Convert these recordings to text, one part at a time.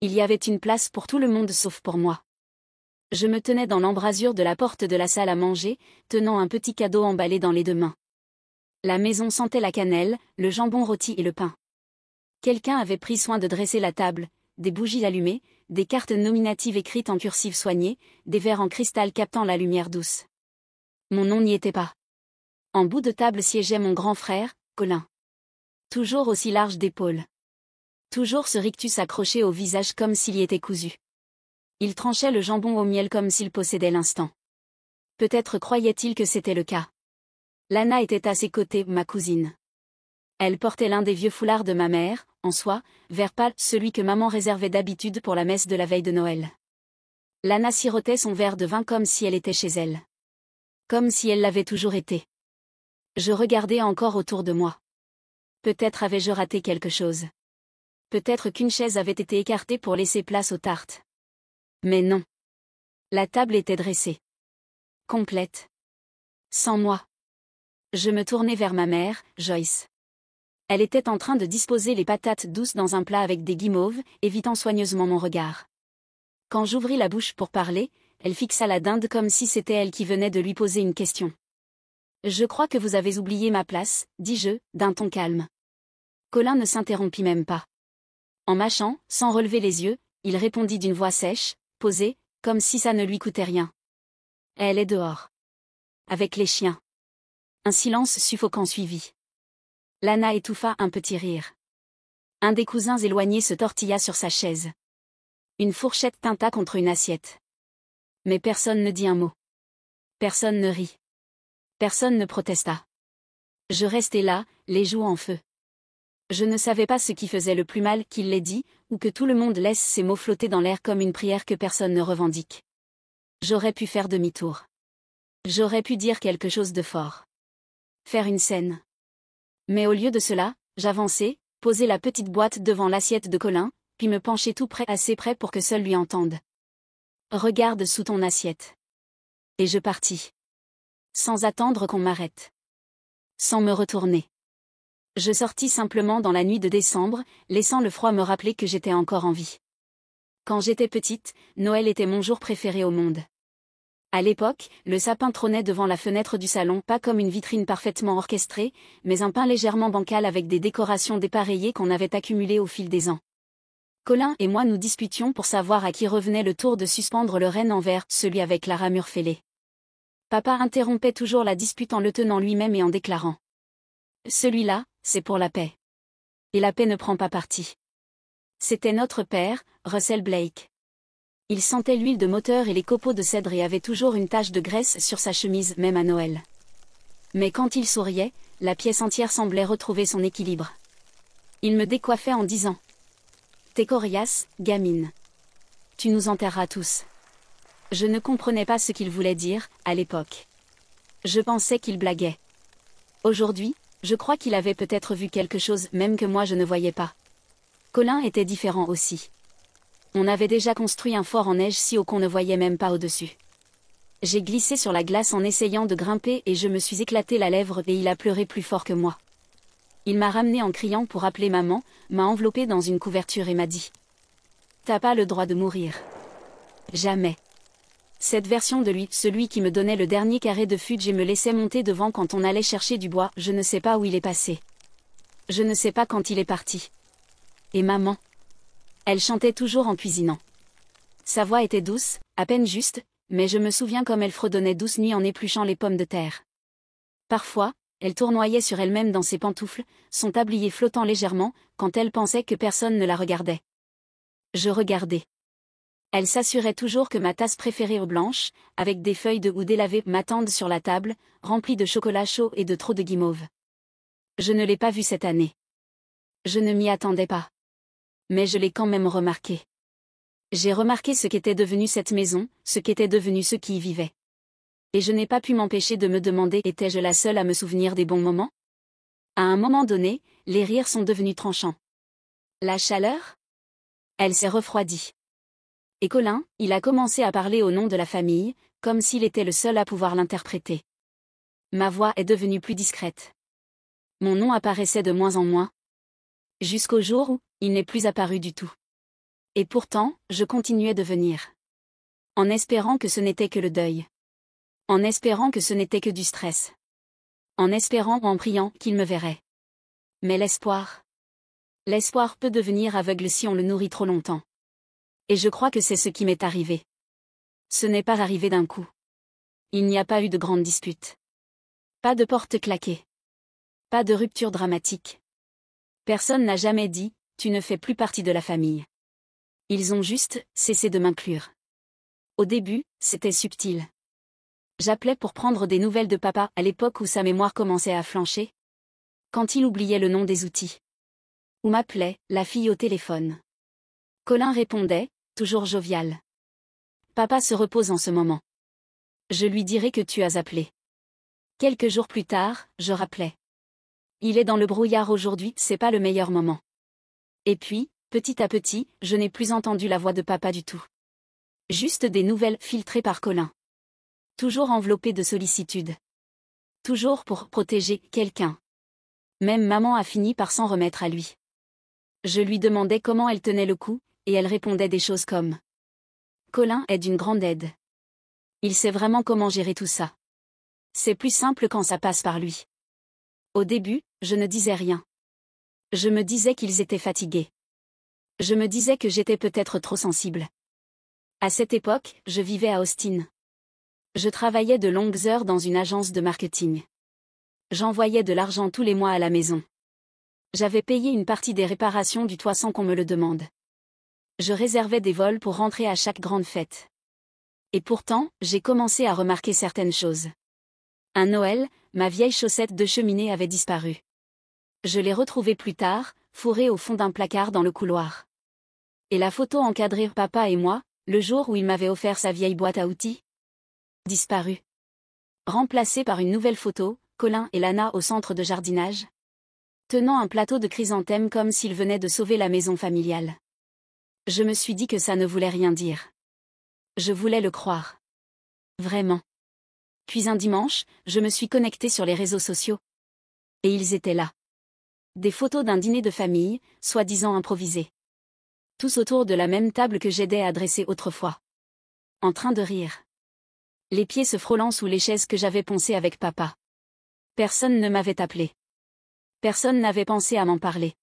Il y avait une place pour tout le monde sauf pour moi. Je me tenais dans l'embrasure de la porte de la salle à manger, tenant un petit cadeau emballé dans les deux mains. La maison sentait la cannelle, le jambon rôti et le pain. Quelqu'un avait pris soin de dresser la table, des bougies allumées, des cartes nominatives écrites en cursive soignée, des verres en cristal captant la lumière douce. Mon nom n'y était pas. En bout de table siégeait mon grand frère, Colin. Toujours aussi large d'épaules. Toujours ce rictus accroché au visage comme s'il y était cousu. Il tranchait le jambon au miel comme s'il possédait l'instant. Peut-être croyait-il que c'était le cas. Lana était à ses côtés, ma cousine. Elle portait l'un des vieux foulards de ma mère, en soie, vert pâle, celui que maman réservait d'habitude pour la messe de la veille de Noël. Lana sirotait son verre de vin comme si elle était chez elle. Comme si elle l'avait toujours été. Je regardais encore autour de moi. Peut-être avais-je raté quelque chose. Peut-être qu'une chaise avait été écartée pour laisser place aux tartes. Mais non. La table était dressée. Complète. Sans moi. Je me tournai vers ma mère, Joyce. Elle était en train de disposer les patates douces dans un plat avec des guimauves, évitant soigneusement mon regard. Quand j'ouvris la bouche pour parler, elle fixa la dinde comme si c'était elle qui venait de lui poser une question. « Je crois que vous avez oublié ma place, dis-je, d'un ton calme. » Colin ne s'interrompit même pas. En mâchant, sans relever les yeux, il répondit d'une voix sèche, posée, comme si ça ne lui coûtait rien. « Elle est dehors. Avec les chiens. » Un silence suffocant suivit. Lana étouffa un petit rire. Un des cousins éloignés se tortilla sur sa chaise. Une fourchette tinta contre une assiette. Mais personne ne dit un mot. Personne ne rit. Personne ne protesta. Je restai là, les joues en feu. Je ne savais pas ce qui faisait le plus mal qu'il l'ait dit, ou que tout le monde laisse ses mots flotter dans l'air comme une prière que personne ne revendique. J'aurais pu faire demi-tour. J'aurais pu dire quelque chose de fort. Faire une scène. Mais au lieu de cela, j'avançai, posai la petite boîte devant l'assiette de Colin, puis me penchai tout près, assez près pour que seul lui entende. « Regarde sous ton assiette. » Et je partis. Sans attendre qu'on m'arrête. Sans me retourner. Je sortis simplement dans la nuit de décembre, laissant le froid me rappeler que j'étais encore en vie. Quand j'étais petite, Noël était mon jour préféré au monde. À l'époque, le sapin trônait devant la fenêtre du salon, pas comme une vitrine parfaitement orchestrée, mais un pain légèrement bancal avec des décorations dépareillées qu'on avait accumulées au fil des ans. Colin et moi nous disputions pour savoir à qui revenait le tour de suspendre le renne en verre, celui avec la ramure fêlée. Papa interrompait toujours la dispute en le tenant lui-même et en déclarant « Celui-là, c'est pour la paix. » Et la paix ne prend pas parti. C'était notre père, Russell Blake. Il sentait l'huile de moteur et les copeaux de cèdre et avait toujours une tache de graisse sur sa chemise, même à Noël. Mais quand il souriait, la pièce entière semblait retrouver son équilibre. Il me décoiffait en disant « T'es coriace, gamine. Tu nous enterreras tous. » Je ne comprenais pas ce qu'il voulait dire, à l'époque. Je pensais qu'il blaguait. Aujourd'hui, je crois qu'il avait peut-être vu quelque chose, même que moi je ne voyais pas. Colin était différent aussi. On avait déjà construit un fort en neige si haut qu'on ne voyait même pas au-dessus. J'ai glissé sur la glace en essayant de grimper et je me suis éclaté la lèvre et il a pleuré plus fort que moi. Il m'a ramené en criant pour appeler maman, m'a enveloppé dans une couverture et m'a dit « T'as pas le droit de mourir. » Jamais. Cette version de lui, celui qui me donnait le dernier carré de fudge et me laissait monter devant quand on allait chercher du bois, je ne sais pas où il est passé. Je ne sais pas quand il est parti. Et maman. Elle chantait toujours en cuisinant. Sa voix était douce, à peine juste, mais je me souviens comme elle fredonnait douce nuit en épluchant les pommes de terre. Parfois, elle tournoyait sur elle-même dans ses pantoufles, son tablier flottant légèrement, quand elle pensait que personne ne la regardait. Je regardais. Elle s'assurait toujours que ma tasse préférée aux blanches, avec des feuilles de houx délavées, m'attendent sur la table, remplies de chocolat chaud et de trop de guimauve. Je ne l'ai pas vue cette année. Je ne m'y attendais pas. Mais je l'ai quand même remarqué. J'ai remarqué ce qu'était devenue cette maison, ce qu'étaient devenus ceux qui y vivaient. Et je n'ai pas pu m'empêcher de me demander, étais-je la seule à me souvenir des bons moments? À un moment donné, les rires sont devenus tranchants. La chaleur? Elle s'est refroidie. Et Colin, il a commencé à parler au nom de la famille, comme s'il était le seul à pouvoir l'interpréter. Ma voix est devenue plus discrète. Mon nom apparaissait de moins en moins. Jusqu'au jour où, il n'est plus apparu du tout. Et pourtant, je continuais de venir. En espérant que ce n'était que le deuil. En espérant que ce n'était que du stress. En espérant, en priant, qu'il me verrait. Mais l'espoir. L'espoir peut devenir aveugle si on le nourrit trop longtemps. Et je crois que c'est ce qui m'est arrivé. Ce n'est pas arrivé d'un coup. Il n'y a pas eu de grande dispute. Pas de porte claquée. Pas de rupture dramatique. Personne n'a jamais dit, tu ne fais plus partie de la famille. Ils ont juste cessé de m'inclure. Au début, c'était subtil. J'appelais pour prendre des nouvelles de papa à l'époque où sa mémoire commençait à flancher. Quand il oubliait le nom des outils. Ou m'appelait, la fille au téléphone. Colin répondait, toujours jovial. Papa se repose en ce moment. Je lui dirai que tu as appelé. Quelques jours plus tard, je rappelais. Il est dans le brouillard aujourd'hui, c'est pas le meilleur moment. Et puis, petit à petit, je n'ai plus entendu la voix de papa du tout. Juste des nouvelles filtrées par Colin. Toujours enveloppées de sollicitude. Toujours pour protéger quelqu'un. Même maman a fini par s'en remettre à lui. Je lui demandais comment elle tenait le coup, et elle répondait des choses comme « Colin est d'une grande aide. Il sait vraiment comment gérer tout ça. C'est plus simple quand ça passe par lui. » Au début, je ne disais rien. Je me disais qu'ils étaient fatigués. Je me disais que j'étais peut-être trop sensible. À cette époque, je vivais à Austin. Je travaillais de longues heures dans une agence de marketing. J'envoyais de l'argent tous les mois à la maison. J'avais payé une partie des réparations du toit sans qu'on me le demande. Je réservais des vols pour rentrer à chaque grande fête. Et pourtant, j'ai commencé à remarquer certaines choses. Un Noël, ma vieille chaussette de cheminée avait disparu. Je l'ai retrouvée plus tard, fourrée au fond d'un placard dans le couloir. Et la photo encadrée papa et moi, le jour où il m'avait offert sa vieille boîte à outils. Disparue. Remplacée par une nouvelle photo, Colin et Lana au centre de jardinage. Tenant un plateau de chrysanthèmes comme s'ils venaient de sauver la maison familiale. Je me suis dit que ça ne voulait rien dire. Je voulais le croire. Vraiment. Puis un dimanche, je me suis connectée sur les réseaux sociaux. Et ils étaient là. Des photos d'un dîner de famille, soi-disant improvisé. Tous autour de la même table que j'aidais à dresser autrefois. En train de rire. Les pieds se frôlant sous les chaises que j'avais poncées avec papa. Personne ne m'avait appelé. Personne n'avait pensé à m'en parler.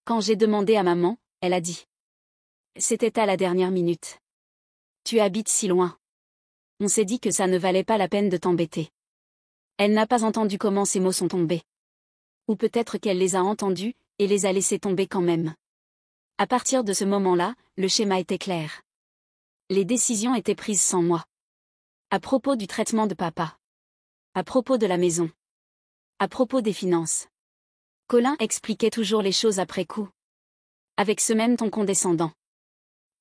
Quand j'ai demandé à maman, elle a dit. C'était à la dernière minute. Tu habites si loin. On s'est dit que ça ne valait pas la peine de t'embêter. Elle n'a pas entendu comment ces mots sont tombés. Ou peut-être qu'elle les a entendus, et les a laissés tomber quand même. À partir de ce moment-là, le schéma était clair. Les décisions étaient prises sans moi. À propos du traitement de papa. À propos de la maison. À propos des finances. Colin expliquait toujours les choses après coup. Avec ce même ton condescendant.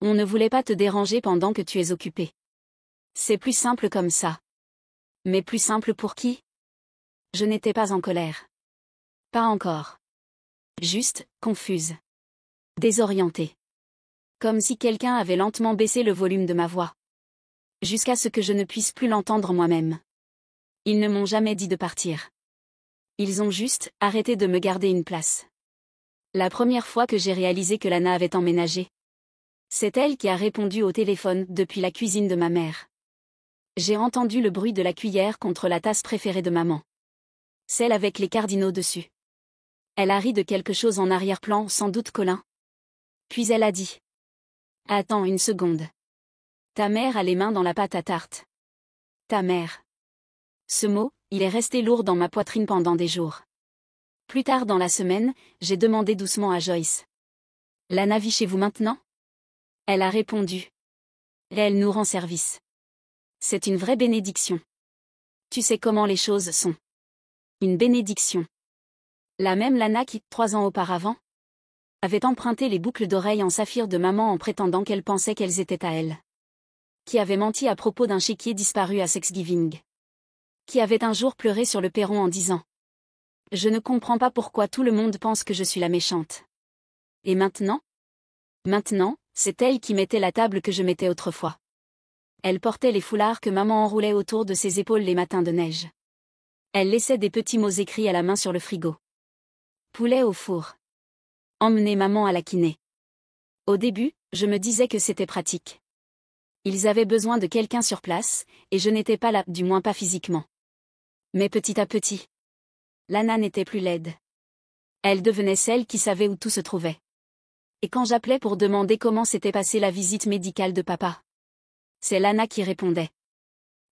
On ne voulait pas te déranger pendant que tu es occupé. C'est plus simple comme ça. Mais plus simple pour qui? Je n'étais pas en colère. Pas encore. Juste, confuse. Désorientée. Comme si quelqu'un avait lentement baissé le volume de ma voix. Jusqu'à ce que je ne puisse plus l'entendre moi-même. Ils ne m'ont jamais dit de partir. Ils ont juste arrêté de me garder une place. La première fois que j'ai réalisé que Lana avait emménagé. C'est elle qui a répondu au téléphone depuis la cuisine de ma mère. J'ai entendu le bruit de la cuillère contre la tasse préférée de maman. Celle avec les cardinaux dessus. Elle a ri de quelque chose en arrière-plan, sans doute Colin. Puis elle a dit. Attends une seconde. Ta mère a les mains dans la pâte à tarte. Ta mère. Ce mot, il est resté lourd dans ma poitrine pendant des jours. Plus tard dans la semaine, j'ai demandé doucement à Joyce. Lana vit chez vous maintenant? Elle a répondu. Elle nous rend service. C'est une vraie bénédiction. Tu sais comment les choses sont. Une bénédiction. La même Lana qui, 3 ans auparavant, avait emprunté les boucles d'oreilles en saphir de maman en prétendant qu'elle pensait qu'elles étaient à elle. Qui avait menti à propos d'un chéquier disparu à Thanksgiving. Qui avait un jour pleuré sur le perron en disant. Je ne comprends pas pourquoi tout le monde pense que je suis la méchante. Et maintenant? Maintenant, c'est elle qui mettait la table que je mettais autrefois. Elle portait les foulards que maman enroulait autour de ses épaules les matins de neige. Elle laissait des petits mots écrits à la main sur le frigo. Poulet au four. Emmener maman à la kiné. Au début, Je me disais que c'était pratique. Ils avaient besoin de quelqu'un sur place, et je n'étais pas là, du moins pas physiquement. Mais petit à petit, Lana n'était plus laide. Elle devenait celle qui savait où tout se trouvait. Et quand j'appelais pour demander comment s'était passée la visite médicale de papa, c'est Lana qui répondait.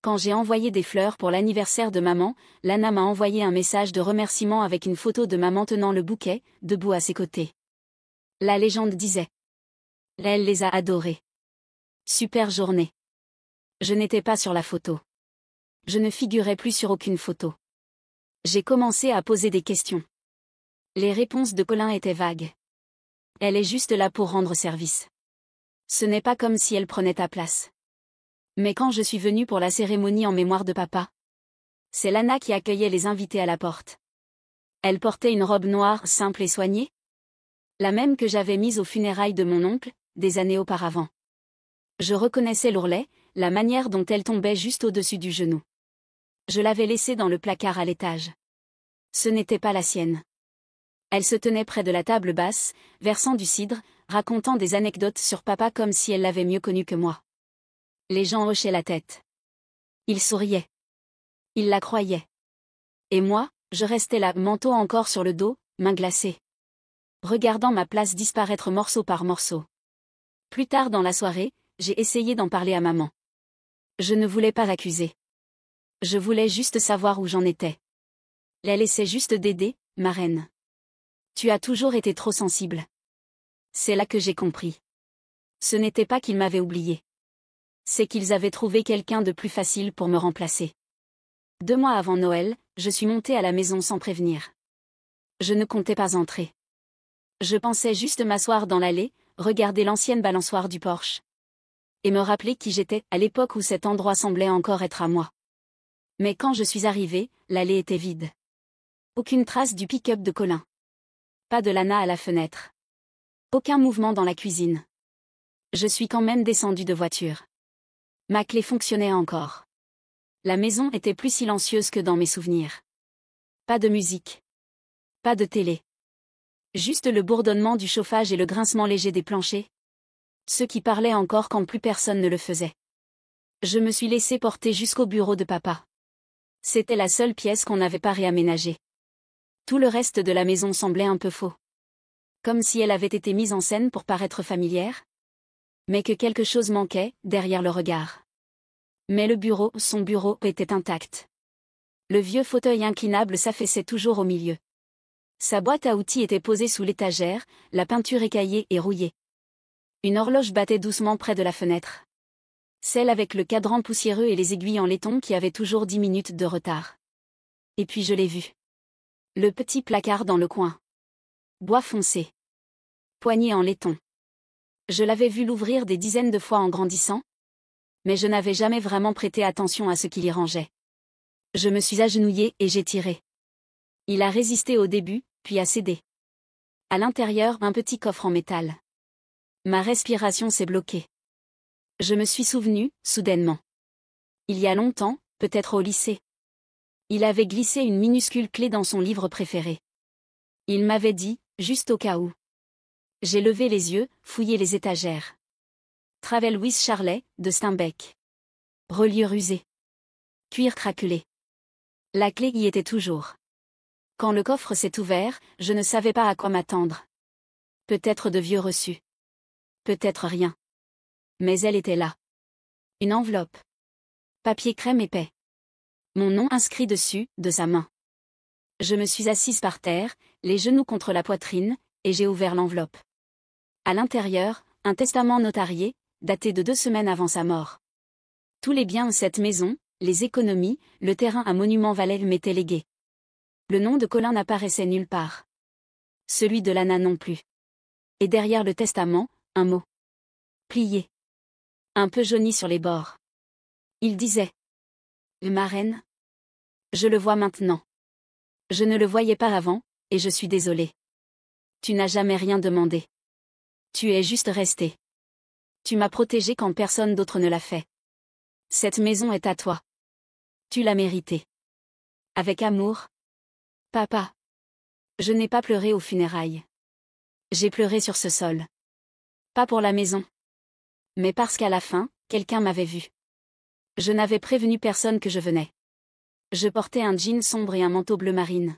Quand j'ai envoyé des fleurs pour l'anniversaire de maman, Lana m'a envoyé un message de remerciement avec une photo de maman tenant le bouquet, debout à ses côtés. La légende disait. Elle les a adorés. Super journée. Je n'étais pas sur la photo. Je ne figurais plus sur aucune photo. J'ai commencé à poser des questions. Les réponses de Colin étaient vagues. Elle est juste là pour rendre service. Ce n'est pas comme si elle prenait ta place. Mais quand je suis venue pour la cérémonie en mémoire de papa, c'est Lana qui accueillait les invités à la porte. Elle portait une robe noire simple et soignée, la même que j'avais mise aux funérailles de mon oncle, des années auparavant. Je reconnaissais l'ourlet, la manière dont elle tombait juste au-dessus du genou. Je l'avais laissée dans le placard à l'étage. Ce n'était pas la sienne. Elle se tenait près de la table basse, versant du cidre, racontant des anecdotes sur papa comme si elle l'avait mieux connu que moi. Les gens hochaient la tête. Ils souriaient. Ils la croyaient. Et moi, je restais là, manteau encore sur le dos, mains glacées, regardant ma place disparaître morceau par morceau. Plus tard dans la soirée, j'ai essayé d'en parler à maman. Je ne voulais pas l'accuser. Je voulais juste savoir où j'en étais. Elle essaie juste d'aider, ma reine. Tu as toujours été trop sensible. C'est là que j'ai compris. Ce n'était pas qu'ils m'avaient oublié. C'est qu'ils avaient trouvé quelqu'un de plus facile pour me remplacer. 2 mois avant Noël, je suis montée à la maison sans prévenir. Je ne comptais pas entrer. Je pensais juste m'asseoir dans l'allée, regarder l'ancienne balançoire du porche. Et me rappeler qui j'étais, à l'époque où cet endroit semblait encore être à moi. Mais quand je suis arrivée, l'allée était vide. Aucune trace du pick-up de Colin. Pas de Lana à la fenêtre. Aucun mouvement dans la cuisine. Je suis quand même descendue de voiture. Ma clé fonctionnait encore. La maison était plus silencieuse que dans mes souvenirs. Pas de musique. Pas de télé. Juste le bourdonnement du chauffage et le grincement léger des planchers. Ceux qui parlaient encore quand plus personne ne le faisait. Je me suis laissée porter jusqu'au bureau de papa. C'était la seule pièce qu'on n'avait pas réaménagée. Tout le reste de la maison semblait un peu faux. Comme si elle avait été mise en scène pour paraître familière. Mais que quelque chose manquait, derrière le regard. Mais le bureau, son bureau, était intact. Le vieux fauteuil inclinable s'affaissait toujours au milieu. Sa boîte à outils était posée sous l'étagère, la peinture écaillée et rouillée. Une horloge battait doucement près de la fenêtre. Celle avec le cadran poussiéreux et les aiguilles en laiton qui avaient toujours 10 minutes de retard. Et puis je l'ai vu. Le petit placard dans le coin. Bois foncé. Poignée en laiton. Je l'avais vu l'ouvrir des dizaines de fois en grandissant, mais je n'avais jamais vraiment prêté attention à ce qu'il y rangeait. Je me suis agenouillée et j'ai tiré. Il a résisté au début, puis a cédé. À l'intérieur, un petit coffre en métal. Ma respiration s'est bloquée. Je me suis souvenue, soudainement. Il y a longtemps, peut-être au lycée. Il avait glissé une minuscule clé dans son livre préféré. Il m'avait dit, juste au cas où. J'ai levé les yeux, fouillé les étagères. Travel with Charlet, de Steinbeck. Reliure usée. Cuir craquelé. La clé y était toujours. Quand le coffre s'est ouvert, je ne savais pas à quoi m'attendre. Peut-être de vieux reçus. Peut-être rien. Mais elle était là. Une enveloppe. Papier crème épais. Mon nom inscrit dessus, de sa main. Je me suis assise par terre, les genoux contre la poitrine, et j'ai ouvert l'enveloppe. À l'intérieur, un testament notarié, daté de 2 semaines avant sa mort. Tous les biens de cette maison, les économies, le terrain à Monument Valley m'étaient légués. Le nom de Colin n'apparaissait nulle part. Celui de Lana non plus. Et derrière le testament, un mot. Plié. Un peu jauni sur les bords. Il disait. Ma reine. Je le vois maintenant. Je ne le voyais pas avant, et je suis désolée. Tu n'as jamais rien demandé. Tu es juste resté. Tu m'as protégé quand personne d'autre ne l'a fait. Cette maison est à toi. Tu l'as méritée. Avec amour. Papa. Je n'ai pas pleuré aux funérailles. J'ai pleuré sur ce sol. Pas pour la maison. Mais parce qu'à la fin, quelqu'un m'avait vu. Je n'avais prévenu personne que je venais. Je portais un jean sombre et un manteau bleu marine.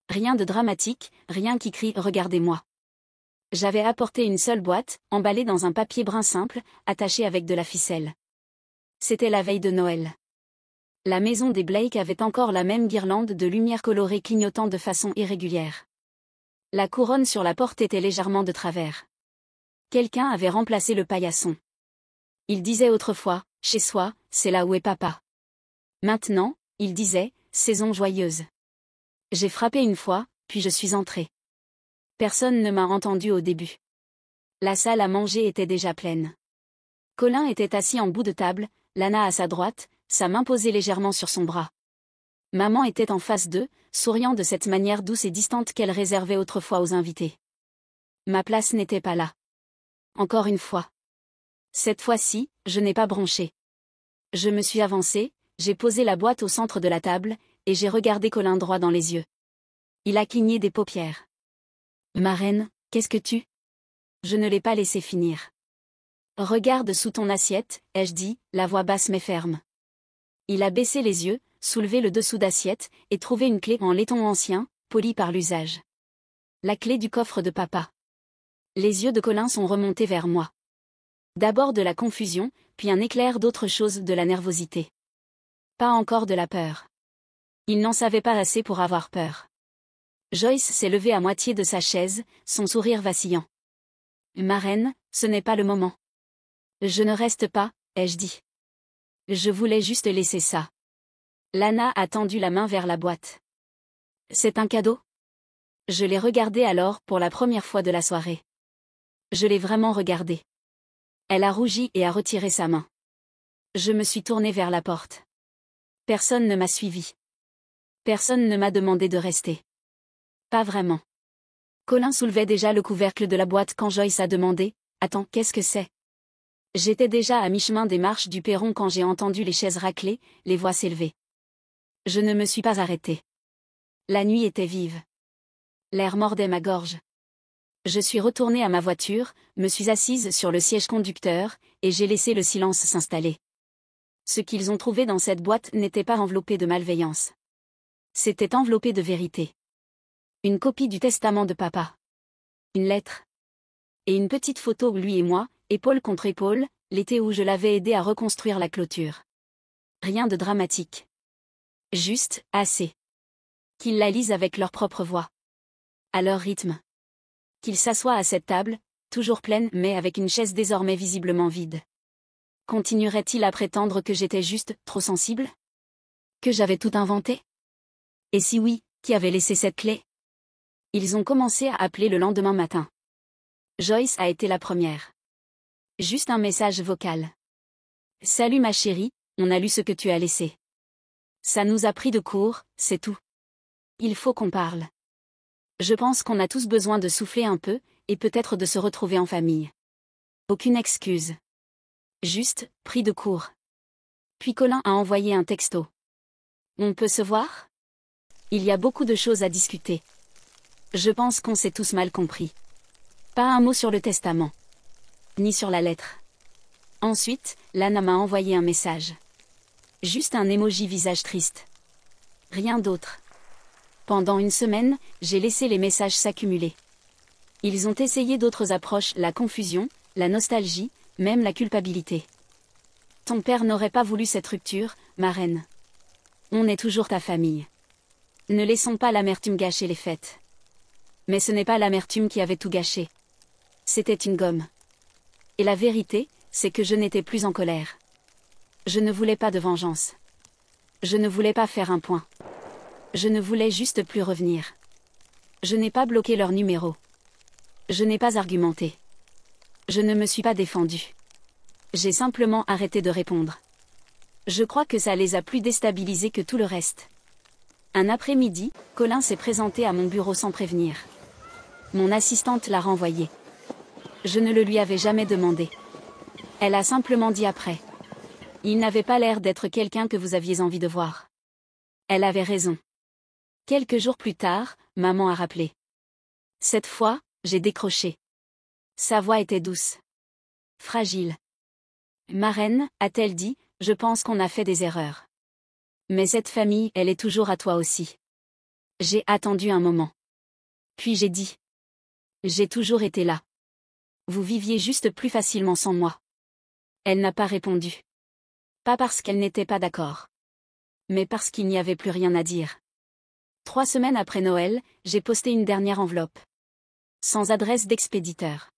Rien de dramatique, rien qui crie « Regardez-moi ». J'avais apporté une seule boîte, emballée dans un papier brun simple, attachée avec de la ficelle. C'était la veille de Noël. La maison des Blake avait encore la même guirlande de lumière colorée clignotant de façon irrégulière. La couronne sur la porte était légèrement de travers. Quelqu'un avait remplacé le paillasson. Il disait autrefois, chez soi, c'est là où est papa. Maintenant, il disait, saison joyeuse. J'ai frappé une fois, puis je suis entré. Personne ne m'a entendu au début. La salle à manger était déjà pleine. Colin était assis en bout de table, Lana à sa droite, sa main posée légèrement sur son bras. Maman était en face d'eux, souriant de cette manière douce et distante qu'elle réservait autrefois aux invités. Ma place n'était pas là. Encore une fois. Cette fois-ci, je n'ai pas bronché. Je me suis avancé, j'ai posé la boîte au centre de la table, et j'ai regardé Colin droit dans les yeux. Il a cligné des paupières. Ma reine, qu'est-ce que tu... Je ne l'ai pas laissé finir. Regarde sous ton assiette, ai-je dit, la voix basse mais ferme. Il a baissé les yeux, soulevé le dessous d'assiette, et trouvé une clé en laiton ancien, polie par l'usage. La clé du coffre de papa. Les yeux de Colin sont remontés vers moi. D'abord de la confusion, puis un éclair d'autre chose, de la nervosité. Pas encore de la peur. Il n'en savait pas assez pour avoir peur. Joyce s'est levée à moitié de sa chaise, son sourire vacillant. Ma reine, ce n'est pas le moment. Je ne reste pas, ai-je dit. Je voulais juste laisser ça. Lana a tendu la main vers la boîte. C'est un cadeau? Je l'ai regardé alors pour la première fois de la soirée. Je l'ai vraiment regardé. Elle a rougi et a retiré sa main. Je me suis tournée vers la porte. Personne ne m'a suivi. Personne ne m'a demandé de rester. Pas vraiment. Colin soulevait déjà le couvercle de la boîte quand Joyce a demandé « Attends, qu'est-ce que c'est ?» J'étais déjà à mi-chemin des marches du perron quand j'ai entendu les chaises racler, les voix s'élever. Je ne me suis pas arrêtée. La nuit était vive. L'air mordait ma gorge. Je suis retournée à ma voiture, me suis assise sur le siège conducteur, et j'ai laissé le silence s'installer. Ce qu'ils ont trouvé dans cette boîte n'était pas enveloppé de malveillance. C'était enveloppé de vérité. Une copie du testament de papa. Une lettre. Et une petite photo, lui et moi, épaule contre épaule, l'été où je l'avais aidé à reconstruire la clôture. Rien de dramatique. Juste, assez. Qu'ils la lisent avec leur propre voix. À leur rythme. Qu'ils s'assoient à cette table, toujours pleine mais avec une chaise désormais visiblement vide. Continuerait-il à prétendre que j'étais juste trop sensible? Que j'avais tout inventé? Et si oui, qui avait laissé cette clé? Ils ont commencé à appeler le lendemain matin. Joyce a été la première. Juste un message vocal. Salut ma chérie, on a lu ce que tu as laissé. Ça nous a pris de court, c'est tout. Il faut qu'on parle. Je pense qu'on a tous besoin de souffler un peu, et peut-être de se retrouver en famille. Aucune excuse. Juste, pris de court. Puis Colin a envoyé un texto. On peut se voir? Il y a beaucoup de choses à discuter. Je pense qu'on s'est tous mal compris. Pas un mot sur le testament. Ni sur la lettre. Ensuite, Lana m'a envoyé un message. Juste un emoji visage triste. Rien d'autre. Pendant une semaine, j'ai laissé les messages s'accumuler. Ils ont essayé d'autres approches, la confusion, la nostalgie, même la culpabilité. Ton père n'aurait pas voulu cette rupture, ma reine. On est toujours ta famille. Ne laissons pas l'amertume gâcher les fêtes. Mais ce n'est pas l'amertume qui avait tout gâché. C'était une gomme. Et la vérité, c'est que je n'étais plus en colère. Je ne voulais pas de vengeance. Je ne voulais pas faire un point. Je ne voulais juste plus revenir. Je n'ai pas bloqué leur numéro. Je n'ai pas argumenté. Je ne me suis pas défendue. J'ai simplement arrêté de répondre. Je crois que ça les a plus déstabilisés que tout le reste. Un après-midi, Colin s'est présenté à mon bureau sans prévenir. Mon assistante l'a renvoyé. Je ne le lui avais jamais demandé. Elle a simplement dit après. Il n'avait pas l'air d'être quelqu'un que vous aviez envie de voir. Elle avait raison. Quelques jours plus tard, maman a rappelé. Cette fois, j'ai décroché. Sa voix était douce. Fragile. Marraine, a-t-elle dit, je pense qu'on a fait des erreurs. Mais cette famille, elle est toujours à toi aussi. J'ai attendu un moment. Puis j'ai dit. J'ai toujours été là. Vous viviez juste plus facilement sans moi. Elle n'a pas répondu. Pas parce qu'elle n'était pas d'accord. Mais parce qu'il n'y avait plus rien à dire. 3 semaines après Noël, j'ai posté une dernière enveloppe. Sans adresse d'expéditeur.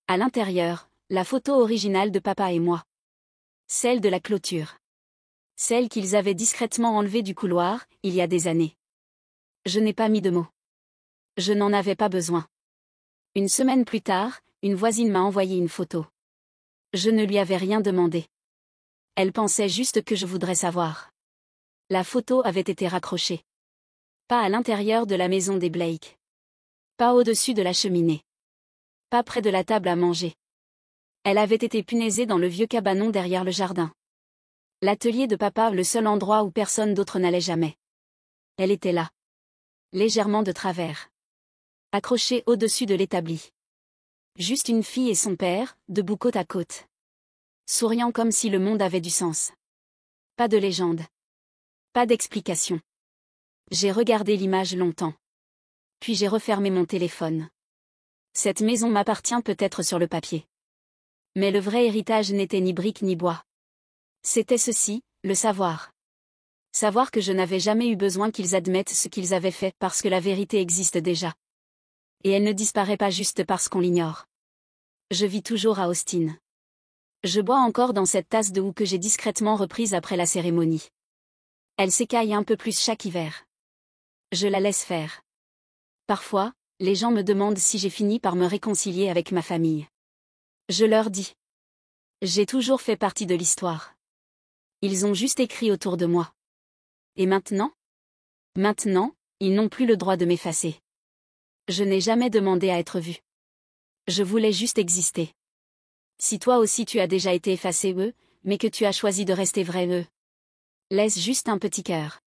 À l'intérieur, la photo originale de papa et moi. Celle de la clôture. Celle qu'ils avaient discrètement enlevée du couloir, il y a des années. Je n'ai pas mis de mots. Je n'en avais pas besoin. Une semaine plus tard, une voisine m'a envoyé une photo. Je ne lui avais rien demandé. Elle pensait juste que je voudrais savoir. La photo avait été raccrochée. Pas à l'intérieur de la maison des Blake. Pas au-dessus de la cheminée. Pas près de la table à manger. Elle avait été punaisée dans le vieux cabanon derrière le jardin. L'atelier de papa, le seul endroit où personne d'autre n'allait jamais. Elle était là. Légèrement de travers. Accrochée au-dessus de l'établi. Juste une fille et son père, debout côte à côte. Souriant comme si le monde avait du sens. Pas de légende. Pas d'explication. J'ai regardé l'image longtemps. Puis j'ai refermé mon téléphone. Cette maison m'appartient peut-être sur le papier. Mais le vrai héritage n'était ni brique ni bois. C'était ceci, le savoir. Savoir que je n'avais jamais eu besoin qu'ils admettent ce qu'ils avaient fait parce que la vérité existe déjà. Et elle ne disparaît pas juste parce qu'on l'ignore. Je vis toujours à Austin. Je bois encore dans cette tasse de houx que j'ai discrètement reprise après la cérémonie. Elle s'écaille un peu plus chaque hiver. Je la laisse faire. Parfois, les gens me demandent si j'ai fini par me réconcilier avec ma famille. Je leur dis. J'ai toujours fait partie de l'histoire. Ils ont juste écrit autour de moi. Et maintenant? Maintenant, ils n'ont plus le droit de m'effacer. Je n'ai jamais demandé à être vu. Je voulais juste exister. Si toi aussi tu as déjà été effacé mais que tu as choisi de rester vrai laisse juste un petit cœur.